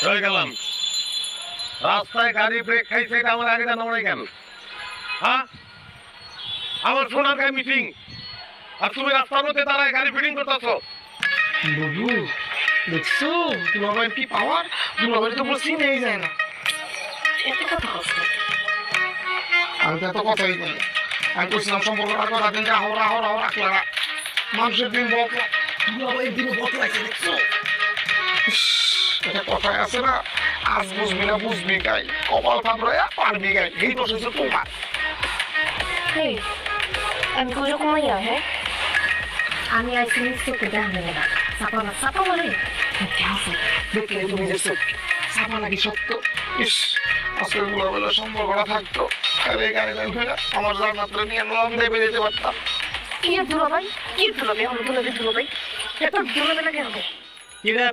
হয়ে গেলাম রাস্তায় গাড়ি ব্রেক খাইছে এটা আমার আগে জানা নাই কেন? হ্যাঁ, আমার সোনার গায়ে মিটিং আর তুমি রাস্তার মধ্যে দাঁড়ায় গাড়ি ফিটিং করতেছো। বুবু দেখছো দুলাভাইয়ের কি পাওয়ার? দুলাভাই তো পুরো চিনেই যায় না। এত কথা হচ্ছে আমি তো এত কথাই বলি। আমি কইছিলাম সম্পর্কটা কথা দিন রাহো রাহো রাহো রাখলা না। মানুষের দিন বদলা, দুলাভাইয়ের দিনে বদলাইছে দেখছো? ইস, এটা কথায় আছে না, আজ বুঝবি না বুঝবি গাই, কপাল থাপড়াইয়া পারবি গাই। এই দোষ হচ্ছে তোমার। এই আমি কোথাও মাইয়া হ্যাঁ আমি আইসি নিশ্চয়ই জানবে না চাপা বলে দেখলে তুমি যে সত্যি সাপা নাকি সত্য। ইস, আজকে দুলাভাইয়ের সম্পর্কটা থাকতো আর এই গাড়ি আমার জান্নাতরে নিয়ে নরম দেবে যেতে পারতাম। কি দুলাভাই আমার দুলাভাই এত দুলাভাই লাগে কি রে